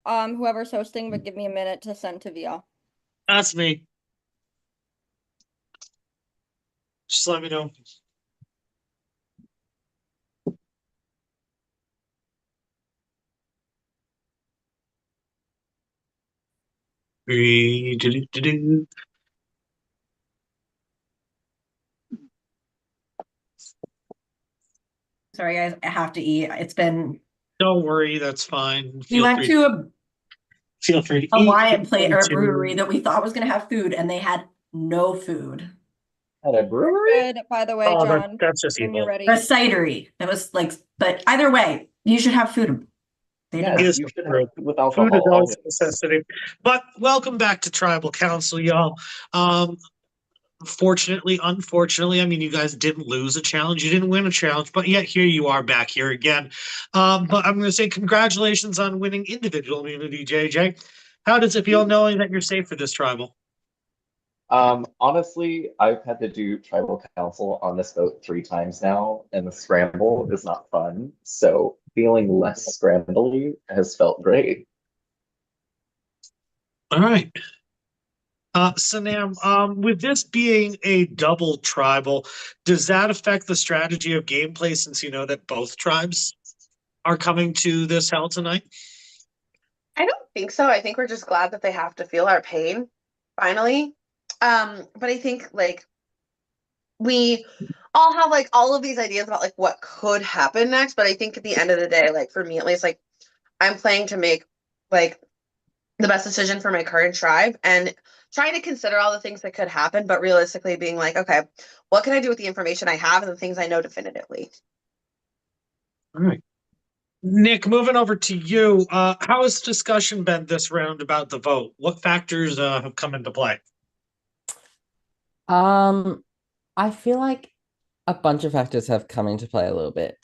whoever's hosting, but give me a minute to send to VL. That's me. Just let me know. Do-do-do-do. Sorry, guys, I have to eat. It's been. Don't worry, that's fine. We went to Feel free to a eat. wine play or a brewery that we thought was going to have food, and they had no food. At a brewery? Good, by the way, Oh, John, that's just when evil. you're ready. Or a cidery. It was like, but either way, you should have food. They Yeah, didn't. you should have with Food is alcohol. always a necessity. But welcome back to Tribal Council, y'all. Unfortunately, I mean, you guys didn't lose a challenge, you didn't win a challenge, but yet here you are back here again. But I'm going to say congratulations on winning individual immunity, JJ. How does it feel knowing that you're safe for this tribal? Honestly, I've had to do tribal council on this boat 3 times now, and the scramble is not fun. So feeling less scrambly has felt great. All right. Sanam, with this being a double tribal, does that affect the strategy of gameplay since you know that both tribes are coming to this hell tonight? I don't think so. I think we're just glad that they have to feel our pain finally. But I think like we all have like all of these ideas about like what could happen next. But I think at the end of the day, like for me at least, like I'm playing to make like the best decision for my current tribe and trying to consider all the things that could happen, but realistically being like, okay, what can I do with the information I have and the things I know definitively? All right. Nick, moving over to you, how has discussion been this round about the vote? What factors have come into play? I feel like a bunch of factors have come into play a little bit.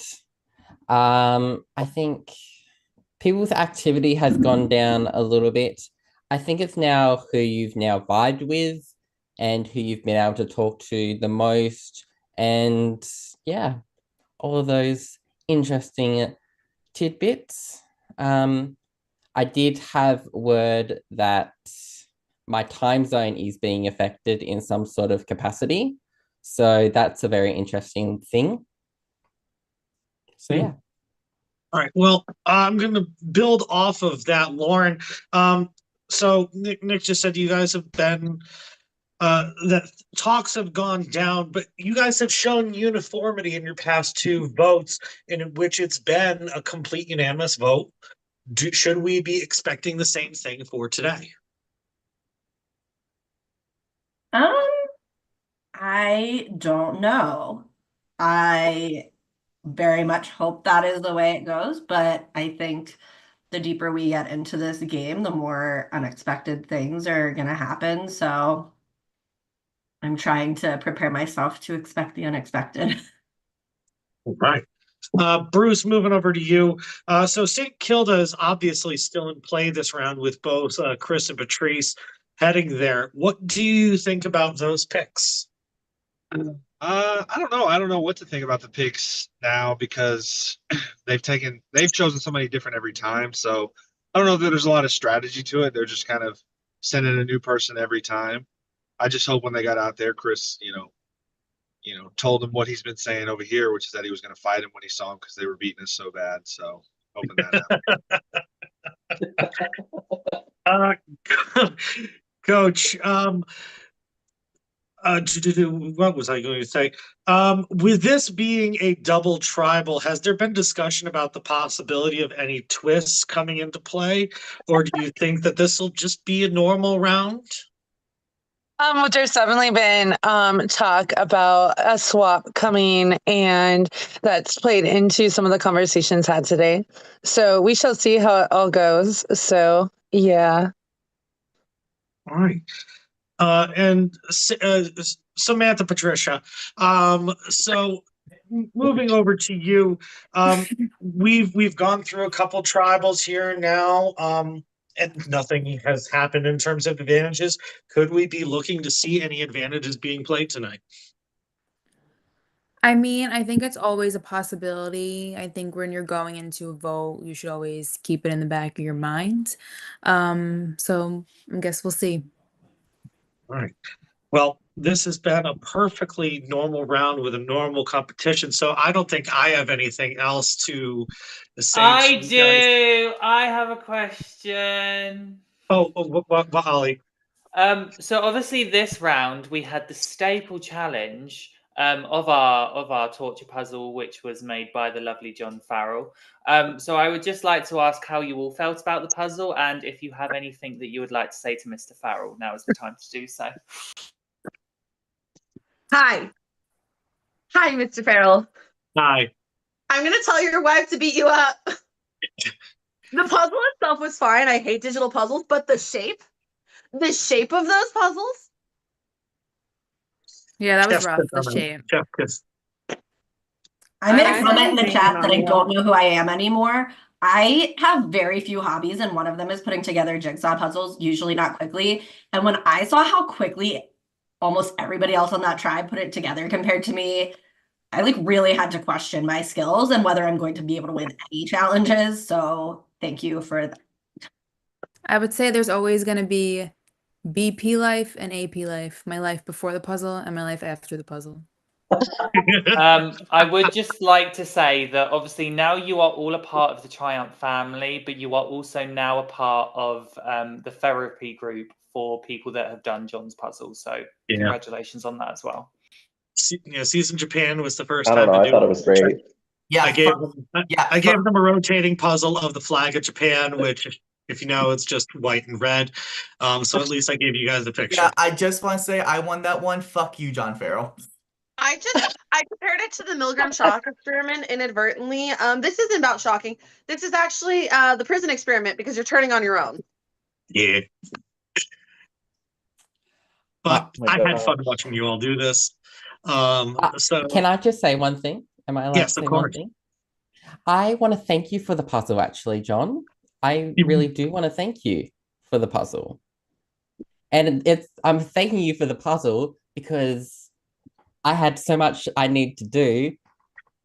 I think people's activity has gone down a little bit. I think it's now who you've now vibed with and who you've been able to talk to the most. And yeah, all of those interesting tidbits. I did have word that my time zone is being affected in some sort of capacity. So that's a very interesting thing. So yeah. All right. Well, I'm going to build off of that, Lauren. So Nick just said you guys have been that talks have gone down, but you guys have shown uniformity in your past 2 votes in which it's been a complete unanimous vote. Should we be expecting the same thing for today? I don't know. I very much hope that is the way it goes, but I think the deeper we get into this game, the more unexpected things are going to happen. So I'm trying to prepare myself to expect the unexpected. All right. Bruce, moving over to you. So St. Kilda is obviously still in play this round with both Chris and Patrice heading there. What do you think about those picks? I don't know. I don't know what to think about the picks now because they've chosen somebody different every time. So I don't know that there's a lot of strategy to it. They're just kind of sending a new person every time. I just hope when they got out there, Chris, told him what he's been saying over here, which is that he was going to fight him when he saw him because they were beating us so bad. So hoping that happens. Coach, what was I going to say? With this being a double tribal, has there been discussion about the possibility of any twists coming into play? Or do you think that this will just be a normal round? There's definitely been talk about a swap coming, and that's played into some of the conversations had today. So we shall see how it all goes. So yeah. All right. And Samantha, Patricia. So moving over to you, we've gone through a couple tribals here now. And nothing has happened in terms of advantages. Could we be looking to see any advantages being played tonight? I mean, I think it's always a possibility. I think when you're going into a vote, you should always keep it in the back of your mind. So I guess we'll see. All right. Well, this has been a perfectly normal round with a normal competition, so I don't think I have anything else to say to I you guys. do. I have a question. What, Ollie? So obviously this round we had the staple challenge of our torture puzzle, which was made by the lovely John Farrell. So I would just like to ask how you all felt about the puzzle, and if you have anything that you would like to say to Mr. Farrell. Now is the time to do so. Hi. Hi, Mr. Farrell. Hi. I'm gonna tell your wife to beat you up. The puzzle itself was fine. I hate digital puzzles, but the shape of those puzzles. Yeah, that was Jeff rough, the Kiss, shape. Jeff Kiss. I made I a comment in the think chat that I phenomenal. don't know who I am anymore. I have very few hobbies, and one of them is putting together jigsaw puzzles, usually not quickly. And when I saw how quickly almost everybody else on that tribe put it together compared to me, I like really had to question my skills and whether I'm going to be able to win any challenges. So thank you for that. I would say there's always going to be BP life and AP life. My life before the puzzle and my life after the puzzle. I would just like to say that obviously now you are all a part of the Triumph family, but you are also now a part of the therapy group for people that have done John's puzzle. So Yeah. congratulations on that as well. Season Japan was the first I don't time know. to I do thought it. it was great. Yeah, I gave them a rotating puzzle of the flag of Japan, which, if you know, it's just white and red. So at least I gave you guys a picture. yeah. I just want to say I won that one. Fuck you, John Farrell. I compared it to the Milgram shock experiment inadvertently. This isn't about shocking. This is actually the prison experiment because you're turning on your own. Yeah. But Oh my I had fun gosh. watching you all do this. So Can I just say one thing? Am I allowed Yes, to of say one course. thing? I want to thank you for the puzzle, actually, John. I really do want to thank you for the puzzle. And I'm thanking you for the puzzle because I had so much I need to do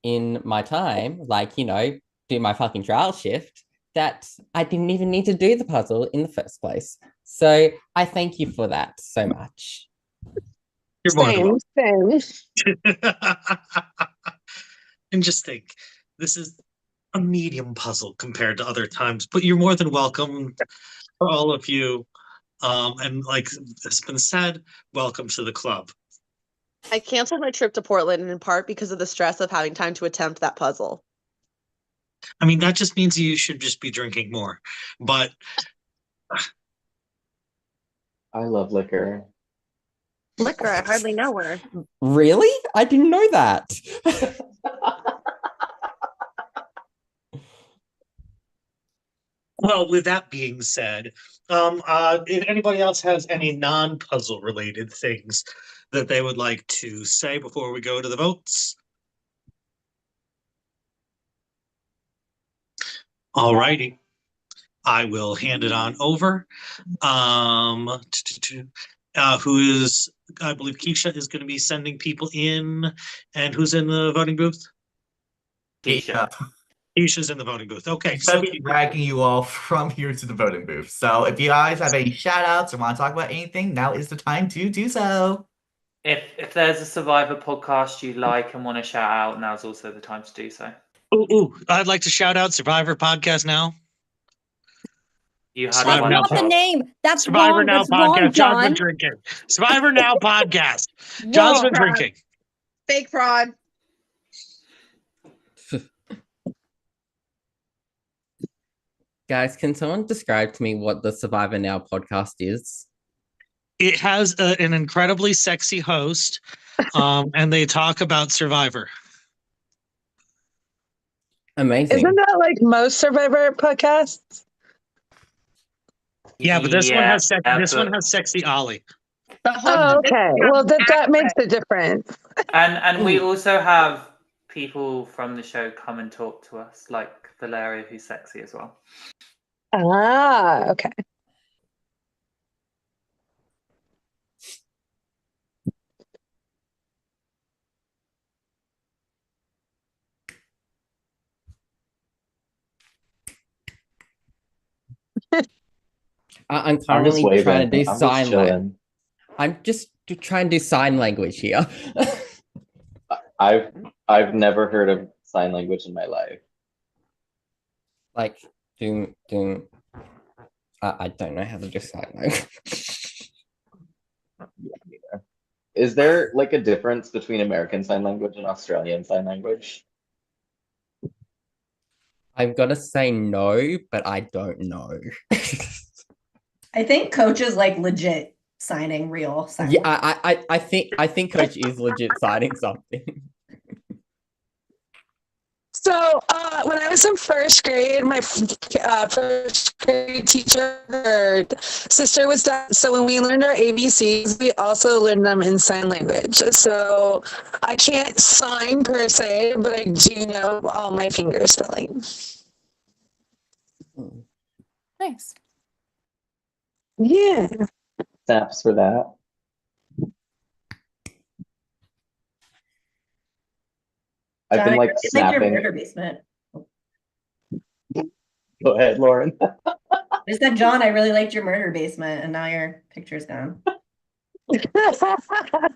in my time, like, do my fucking trial shift, that I didn't even need to do the puzzle in the first place. So I thank you for that so much. You're more than Same. And just think, this is a medium puzzle compared to other times, but you're more than welcome for all of you. And like has been said, welcome to the club. I canceled my trip to Portland in part because of the stress of having time to attempt that puzzle. I mean, that just means you should just be drinking more. But I love liquor. Liquor, I hardly know her. Really? I didn't know that. well, with that being said, if anybody else has any non-puzzle related things that they would like to say before we go to the votes. All righty. I will hand it on over. Who is, I believe Keisha is going to be sending people in. And who's in the voting booth? Keisha. Keisha's in the voting booth. Okay. I'm going to be dragging you all from here to the voting booth. So if you guys have any shout outs or want to talk about anything, now is the time to do so. If there's a Survivor podcast you like and want to shout out, now's also the time to do so. Ooh, I'd like to shout out Survivor Podcast Now. You had That's one not the job. name. That's Survivor wrong. Now That's Podcast. wrong, John's been John. drinking. Survivor Now Podcast. John's been fraud. drinking. Fake fraud. Guys, can someone describe to me what the Survivor Now podcast is? It has an incredibly sexy host, and they talk about Survivor. Amazing. Isn't that like most Survivor podcasts? Yeah, but this one has but- one has sexy Ollie. Oh, okay. Well, that makes a difference. And we also have people from the show come and talk to us, like Valeria, who's sexy as well. Ah, okay. I'm I'm just currently trying to waving. do I'm just sign language. chilling. I'm just trying to do sign language here. I've never heard of sign language in my life. Like doing. I don't know how to do sign language. Is there like a difference between American Sign Language and Australian Sign Language? I'm gonna say no, but I don't know. I think Coach is like legit signing real sign Yeah, language. I think Coach is legit signing something. So when I was in first grade, my first grade teacher, her sister was deaf. So when we learned our ABCs, we also learned them in sign language. So I can't sign per se, but I do know all my finger spelling. Nice. Yeah. Snaps for that. I've been like It's your snapping. murder basement. Go ahead, Lauren. I said, John, I really liked your murder basement, and now your picture's gone. The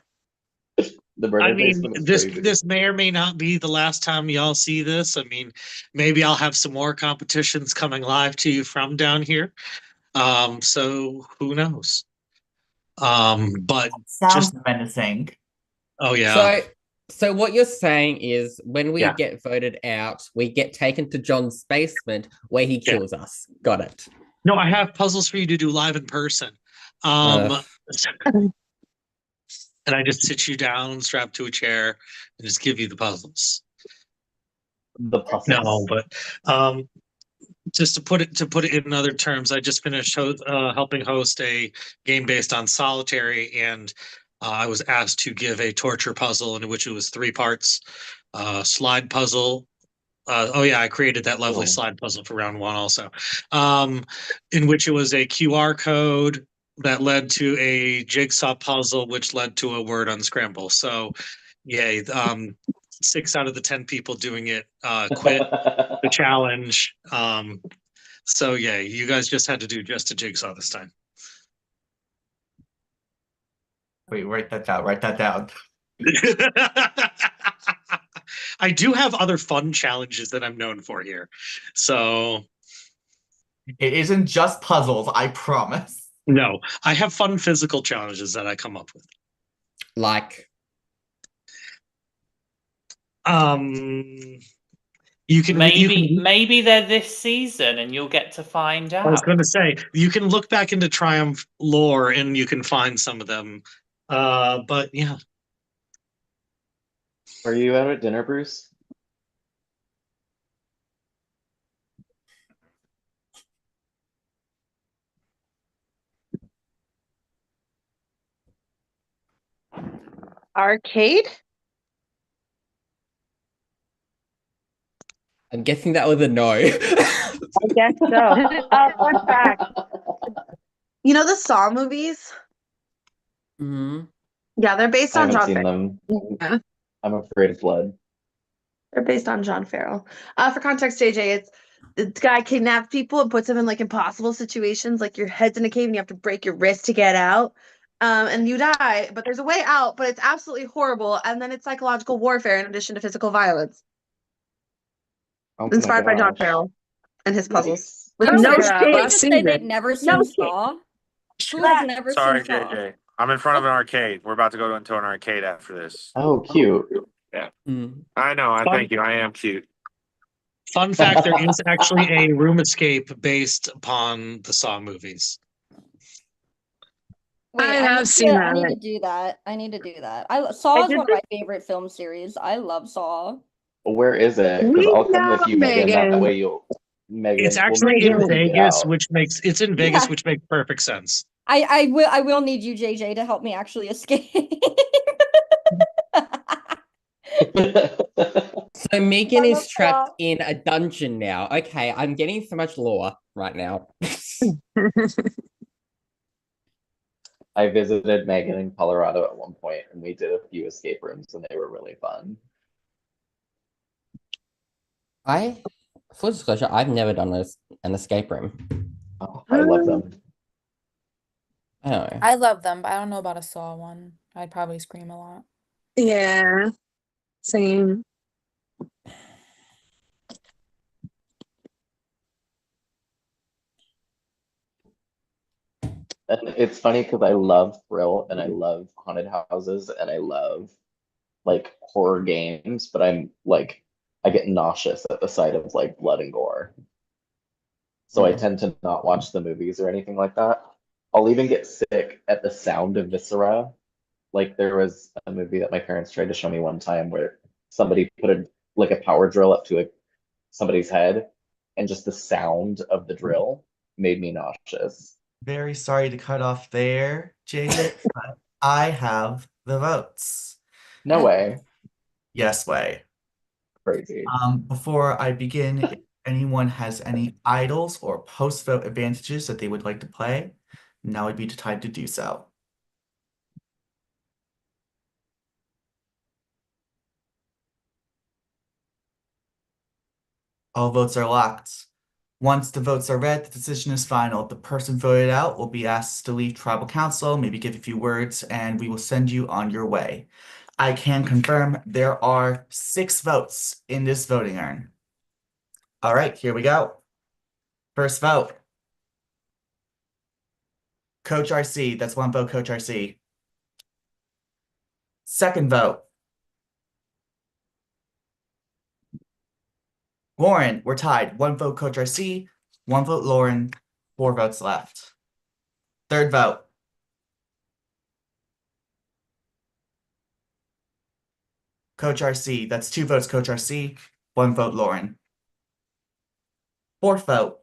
murder I mean, basement is this crazy. this may or may not be the last time y'all see this. I mean, maybe I'll have some more competitions coming live to you from down here. So who knows? But Sounds just menacing. oh yeah, So what you're saying is when we Yeah. get voted out, we get taken to John's basement where he Yeah. kills us. Got it. no, I have puzzles for you to do live in person. Ugh. And I just sit you down, strapped to a chair, and just give you the puzzles. The puzzles. No, but just to put it in other terms, I just finished helping host a game based on solitary, and I was asked to give a torture puzzle in which it was 3 parts. Slide puzzle. Oh yeah, I created that lovely Oh. slide puzzle for round 1 also. In which it was a QR code that led to a jigsaw puzzle, which led to a word unscramble. So, yay! 6 out of the 10 people doing it quit the challenge. So yeah, you guys just had to do just a jigsaw this time. Wait, write that down. Write that down. I do have other fun challenges that I'm known for here. So It isn't just puzzles, I promise. no, I have fun physical challenges that I come up with. Like, You can Maybe they're this season, and you'll get to find I was out. going to say you can look back into Triumph lore and you can find some of them. But yeah, Are you out at dinner, Bruce? Arcade? I'm guessing that was a no. I guess so. Fun fact. You know the Saw movies? Mhm. Yeah, they're based I on haven't John seen Farrell. them. Yeah, I'm afraid of blood. they're based on John Farrell. For context, JJ, it's the guy kidnaps people and puts them in like impossible situations, like your head's in a cave and you have to break your wrist to get out. And you die, but there's a way out, but it's absolutely horrible. And then it's psychological warfare in addition to physical violence. Oh my Inspired by John gosh. Farrell and his puzzles. Nice. With That's no like Did they shame. just say they'd never seen No shame. Saw? Who has never Sorry, seen Saw? JJ. I'm in front of an arcade. We're about to go into an arcade after this. Oh, cute. Mm. I know. I Fun. thank you. I am cute. Fun fact: there is actually a room escape based upon the Saw movies. Wait, I have seen I need that. to do that. I need to do that. Saw is one of my favorite film series. I love Saw. Where is it? Because We I'll come with know, you, Megan. That Megan. way Megan. It's we'll actually make in sure we get Vegas, out. which makes Yeah. which makes perfect sense. I will need you, JJ, to help me actually escape. So Megan I is love trapped Saw. in a dungeon now. Okay, I'm getting so much lore right now. I visited Megan in Colorado at one point, and we did a few escape rooms, and they were really fun. Full disclosure, I've never done an escape room. Oh, I love them. I know. I love them, but I don't know about a Saw one. I'd probably scream a lot. Yeah, same. And it's funny because I love thrill and I love haunted houses and I love like horror games, but I'm like I get nauseous at the sight of like blood and gore. So I Mm. tend to not watch the movies or anything like that. I'll even get sick at the sound of viscera. Like there was a movie that my parents tried to show me one time where somebody put a like a power drill up to somebody's head, and just the sound of the drill made me nauseous. Very sorry to cut off there, JJ, but I have the votes. No way. Yes way. Crazy. Before I begin, if anyone has any idols or post-vote advantages that they would like to play, now would be the time to do so. All votes are locked. Once the votes are read, the decision is final. The person voted out will be asked to leave tribal council, maybe give a few words, and we will send you on your way. I can confirm there are 6 votes in this voting urn. All right, here we go. First vote. Coach RC, that's 1 vote, Coach RC. Second vote. Lauren, we're tied. 1 vote, Coach RC, 1 vote, Lauren, 4 votes left. Third vote. Coach RC, that's 2 votes, Coach RC, 1 vote, Lauren. Fourth vote.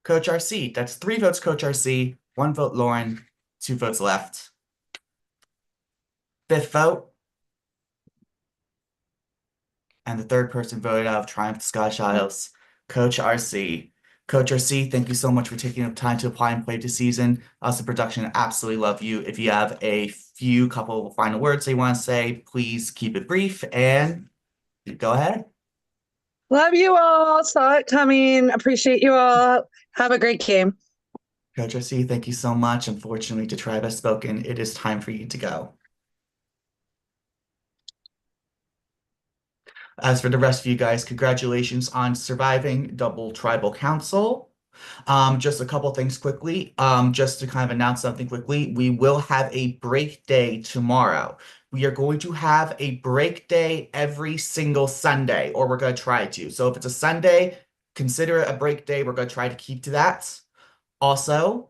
Coach RC, that's 3 votes, Coach RC, 1 vote, Lauren, 2 votes left. Fifth vote. And the third person voted out of Triumph to Scottish Isles, Coach RC. Coach RC, thank you so much for taking the time to apply and play this season. Us in production absolutely love you. If you have a few couple of final words that you want to say, please keep it brief and go ahead. Love you all. Saw it coming. Appreciate you all. Have a great game. Coach RC, thank you so much. Unfortunately, the tribe has spoken. It is time for you to go. As for the rest of you guys, congratulations on surviving Double Tribal Council. Just a couple things quickly. Just to kind of announce something quickly, we will have a break day tomorrow. We are going to have a break day every single Sunday, or we're going to try to. So if it's a Sunday, consider it a break day. We're going to try to keep to that. Also,